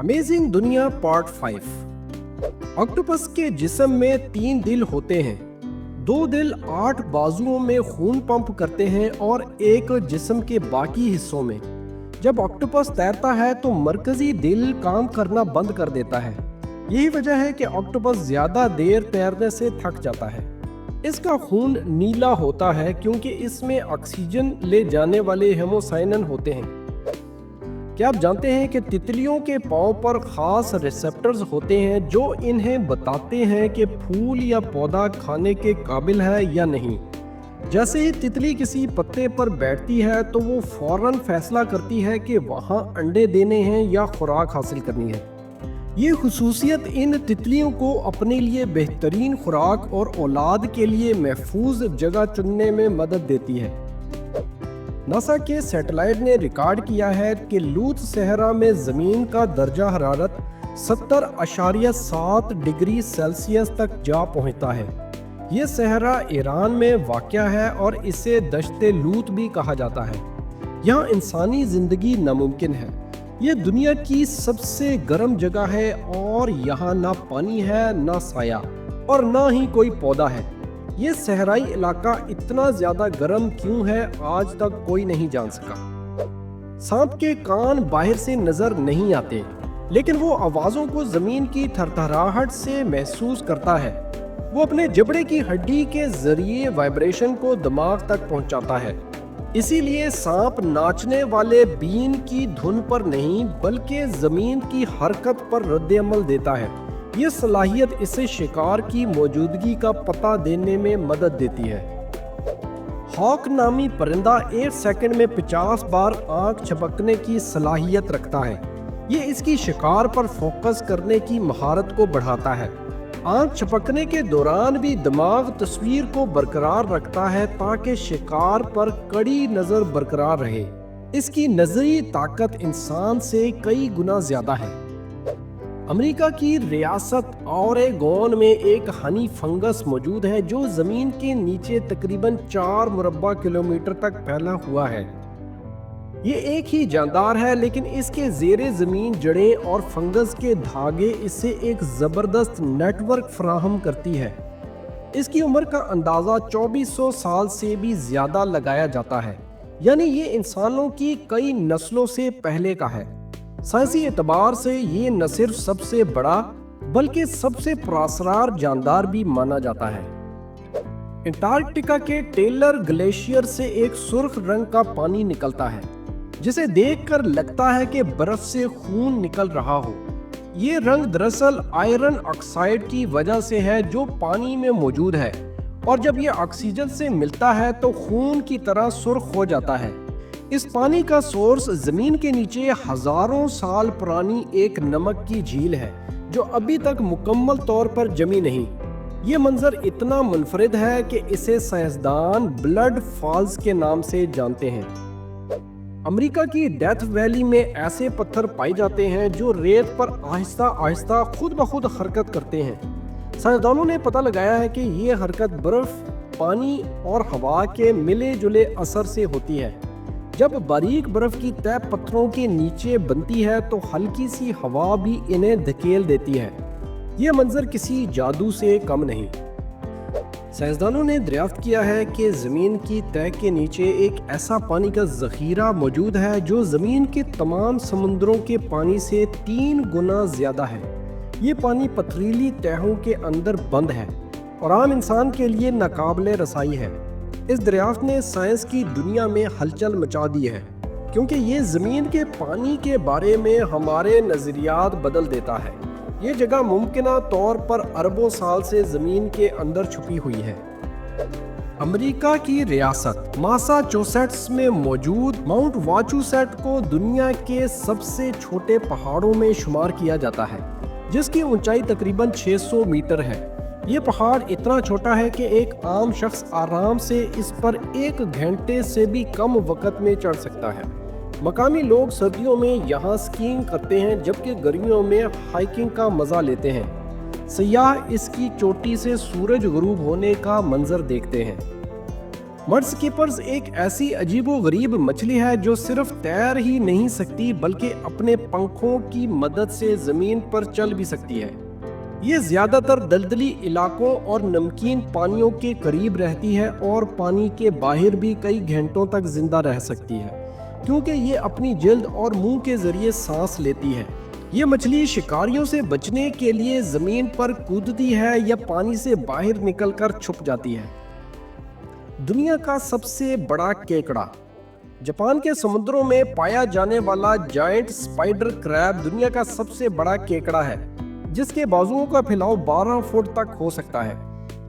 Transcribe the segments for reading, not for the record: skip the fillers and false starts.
Amazing दुनिया part 5। Octopus के जिस्म में 3 दिल होते हैं। 2 दिल 8 बाजुओं में खून पंप करते हैं और एक जिस्म के बाकी हिस्सों में। जब ऑक्टोपस तैरता है तो मरकजी दिल काम करना बंद कर देता है। यही वजह है कि ऑक्टोपस ज्यादा देर तैरने से थक जाता है। इसका खून नीला होता है क्योंकि इसमें ऑक्सीजन ले जाने वाले हेमोसाइनन होते हैं। क्या आप जानते हैं कि तितलियों के पाँव पर खास रिसेप्टर्स होते हैं जो इन्हें बताते हैं कि फूल या पौधा खाने के काबिल है या नहीं। जैसे ही तितली किसी पत्ते पर बैठती है तो वो फौरन फैसला करती है कि वहाँ अंडे देने हैं या खुराक हासिल करनी है। ये खुसूसियत इन तितलियों को अपने लिए बेहतरीन खुराक और औलाद के लिए महफूज जगह चुनने में मदद देती है। नासा के सैटेलाइट ने रिकॉर्ड किया है कि लूत सहरा में ज़मीन का दर्जा हरारत 70.7 डिग्री सेल्सियस तक जा पहुंचता है। ये सहरा ईरान में वाक़या है और इसे दश्ते लूत भी कहा जाता है। यहाँ इंसानी ज़िंदगी नामुमकिन है। ये दुनिया की सबसे गर्म जगह है और यहाँ ना पानी है, ना साया और ना ही कोई पौधा है। ये सहराई इलाका इतना ज्यादा गर्म क्यों है, आज तक कोई नहीं जान सका। सांप के कान बाहर से नजर नहीं आते, लेकिन वो आवाजों को जमीन की थरथराहट से महसूस करता है। वो अपने जबड़े की हड्डी के जरिए वाइब्रेशन को दिमाग तक पहुंचाता है। इसीलिए सांप नाचने वाले बीन की धुन पर नहीं बल्कि जमीन की हरकत पर रद्द-ए-अमल देता है। ये सलाहियत इसे शिकार की मौजूदगी का पता देने में मदद देती है। हॉक नामी परिंदा 1 सेकंड में 50 बार आंख झपकने की सलाहियत रखता है। ये इसकी शिकार पर फोकस करने की महारत को बढ़ाता है। आंख झपकने के दौरान भी दिमाग तस्वीर को बरकरार रखता है ताकि शिकार पर कड़ी नजर बरकरार रहे। इसकी नजरी ताकत इंसान से कई गुना ज्यादा है। अमेरिका की रियासत ओरेगोन में एक हनी फंगस मौजूद है जो जमीन के नीचे तकरीबन 4 मुरब्बा किलोमीटर तक फैला हुआ है। ये एक ही जानदार है, लेकिन इसके ज़ेरे ज़मीन जड़ें और फंगस के धागे इससे एक ज़बरदस्त नेटवर्क फराहम करती है। इसकी उम्र का अंदाज़ा 2400 साल से भी ज़्यादा लगाया जाता है, यानी ये इंसानों की कई नस्लों से पहले का है। साइंसी एतबार से ये न सिर्फ सबसे बड़ा बल्कि सबसे पुरअसरार जानदार भी माना जाता है। अंटार्कटिका के टेलर ग्लेशियर से एक सुर्ख रंग का पानी निकलता है जिसे देखकर लगता है कि बर्फ से खून निकल रहा हो। ये रंग दरअसल आयरन ऑक्साइड की वजह से है जो पानी में मौजूद है, और जब ये ऑक्सीजन से मिलता है तो खून की तरह सुर्ख हो जाता है। इस पानी का सोर्स जमीन के नीचे हजारों साल पुरानी एक नमक की झील है जो अभी तक मुकम्मल तौर पर जमी नहीं। ये मंजर इतना मुनफरिद है कि इसे साइंसदान ब्लड फॉल्स के नाम से जानते हैं। अमेरिका की डेथ वैली में ऐसे पत्थर पाए जाते हैं जो रेत पर आहिस्ता आहिस्ता खुद ब खुद हरकत करते हैं। साइंसदानों ने पता लगाया है कि ये हरकत बर्फ, पानी और हवा के मिले जुले असर से होती है। जब बारीक बर्फ की तह पत्थरों के नीचे बनती है तो हल्की सी हवा भी इन्हें धकेल देती है। ये मंजर किसी जादू से कम नहीं। साइंसदानों ने दरियाफ्त किया है कि ज़मीन की तह के नीचे एक ऐसा पानी का ज़ख़ीरा मौजूद है जो ज़मीन के तमाम समुद्रों के पानी से 3 गुना ज़्यादा है। ये पानी पथरीली तहों के अंदर बंद है और आम इंसान के लिए नाकाबिले रसाई है। इस दरियाफ्त ने साइंस की दुनिया में हलचल मचा दी है क्योंकि ये ज़मीन के पानी के बारे में हमारे नज़रियात बदल देता है। ये जगह मुमकिना तौर पर अरबों साल से ज़मीन के अंदर छुपी हुई है। अमेरिका की रियासत मासाचुसेट्स में मौजूद माउंट वाचुसेट को दुनिया के सबसे छोटे पहाड़ों में शुमार किया जाता है, जिसकी ऊंचाई तकरीबन 600 मीटर है। ये पहाड़ इतना छोटा है कि एक आम शख्स आराम से इस पर 1 घंटे से भी कम वक्त में चढ़ सकता है। मकामी लोग सर्दियों में यहाँ स्कीइंग करते हैं जबकि गर्मियों में हाइकिंग का मज़ा लेते हैं। सयाह इसकी चोटी से सूरज गुरूब होने का मंजर देखते हैं। मड स्कीपर्स एक ऐसी अजीबोगरीब मछली है जो सिर्फ तैर ही नहीं सकती बल्कि अपने पंखों की मदद से जमीन पर चल भी सकती है। ये ज्यादातर दलदली इलाकों और नमकीन पानियों के करीब रहती है और पानी के बाहर भी कई घंटों तक जिंदा रह सकती है, क्योंकि ये अपनी जल्द और मुंह के जरिए सांस लेती है। ये मछली शिकारियों से बचने के लिए जमीन पर कूदती है या पानी से बाहर निकलकर छुप जाती है। दुनिया का सबसे बड़ा केकड़ा। जापान के समुद्रों में पाया जाने वाला जायंट स्पाइडर क्रैब दुनिया का सबसे बड़ा केकड़ा है, जिसके बाजुओं का फैलाव 12 फुट तक हो सकता है।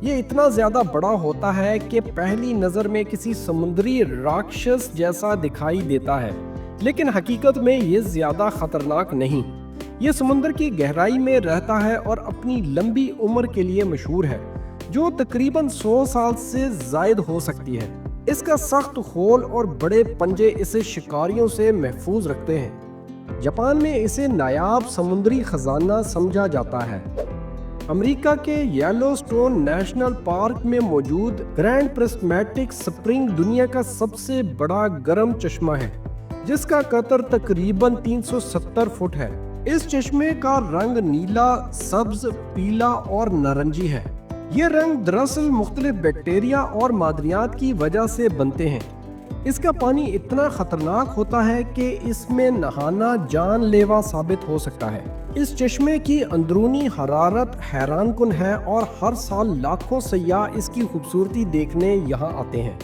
ये इतना ज्यादा बड़ा होता है कि पहली नजर में किसी समुद्री राक्षस जैसा दिखाई देता है, लेकिन हकीकत में ये ज्यादा खतरनाक नहीं। ये समुद्र की गहराई में रहता है और अपनी लंबी उम्र के लिए मशहूर है, जो तकरीबन 100 साल से जायद हो सकती है। इसका सख्त खोल और बड़े पंजे इसे शिकारियों से महफूज रखते हैं। जापान में इसे नायाब समुद्री खजाना समझा जाता है। अमेरिका के येलोस्टोन नेशनल पार्क में मौजूद ग्रैंड प्रिस्मेटिक स्प्रिंग दुनिया का सबसे बड़ा गर्म चश्मा है, जिसका कतर तकरीबन 370 फुट है। इस चश्मे का रंग नीला, सब्ज, पीला और नारंगी है। ये रंग दरअसल मुख्तलिफ बैक्टीरिया और मादरियात की वजह से बनते हैं। इसका पानी इतना खतरनाक होता है कि इसमें नहाना जानलेवा साबित हो सकता है। इस चश्मे की अंदरूनी हरारत हैरानकुन है और हर साल लाखों सयाह इसकी खूबसूरती देखने यहाँ आते हैं।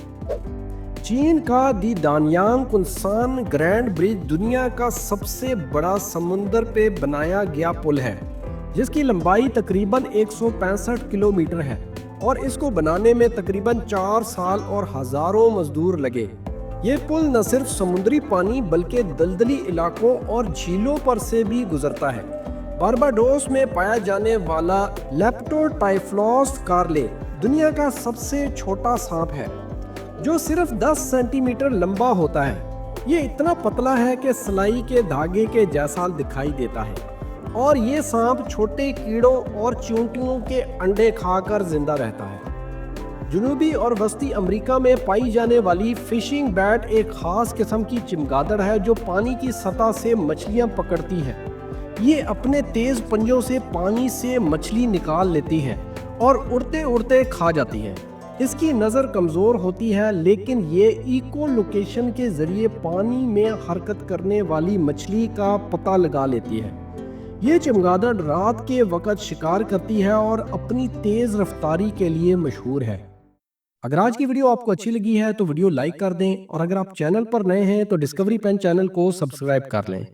चीन का दी दानियांग कुनसान ग्रैंड ब्रिज दुनिया का सबसे बड़ा समुद्र पे बनाया गया पुल है, जिसकी लंबाई तकरीबन 165 किलोमीटर है और इसको बनाने में तकरीबन 4 साल और हजारों मजदूर लगे। ये पुल न सिर्फ समुद्री पानी बल्कि दलदली इलाकों और झीलों पर से भी गुजरता है। बारबाडोस में पाया जाने वाला लेप्टोटाइफ्लॉस कार्ले दुनिया का सबसे छोटा सांप है, जो सिर्फ 10 सेंटीमीटर लंबा होता है। ये इतना पतला है कि सलाई के धागे के जैसा दिखाई देता है और ये सांप छोटे कीड़ों और चींटियों के अंडे खाकर जिंदा रहता है। जनूबी और वस्ती अमेरिका में पाई जाने वाली फिशिंग बैट एक खास किस्म की चमगादड़ है जो पानी की सतह से मछलियां पकड़ती है। ये अपने तेज पंजों से पानी से मछली निकाल लेती है और उड़ते उड़ते खा जाती है। इसकी नज़र कमज़ोर होती है, लेकिन ये इको लोकेशन के जरिए पानी में हरकत करने वाली मछली का पता लगा लेती है। ये चमगादड़ रात के वक्त शिकार करती है और अपनी तेज रफ्तारी के लिए मशहूर है। अगर आज की वीडियो आपको अच्छी लगी है तो वीडियो लाइक कर दें और अगर आप चैनल पर नए हैं तो डिस्कवरी पेन चैनल को सब्सक्राइब कर लें।